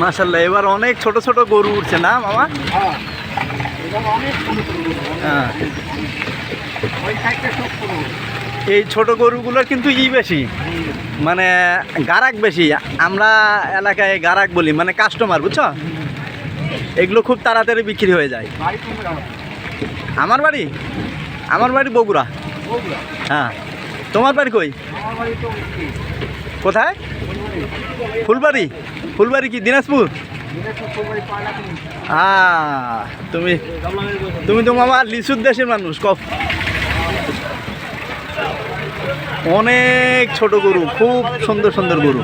মাশাআল্লাহ, এবার অনেক ছোট ছোট গরু উঠছে না মামা? হ্যাঁ, এই ছোট গরুগুলোর কিন্তু বেশি, মানে গারাক বেশি। আমরা এলাকায় গারাক বলি, মানে কাস্টমার, বুঝছো? এগুলো খুব তাড়াতাড়ি বিক্রি হয়ে যায়। আমার বাড়ি বগুড়া। হ্যাঁ, তোমার বাড়ি কই? কোথায়? ফুলবাড়ি কি দিনাজপুর? তুমি তো মামা লিচুর দেশের মানুষ। অনেক ছোট গরু, খুব সুন্দর সুন্দর গরু।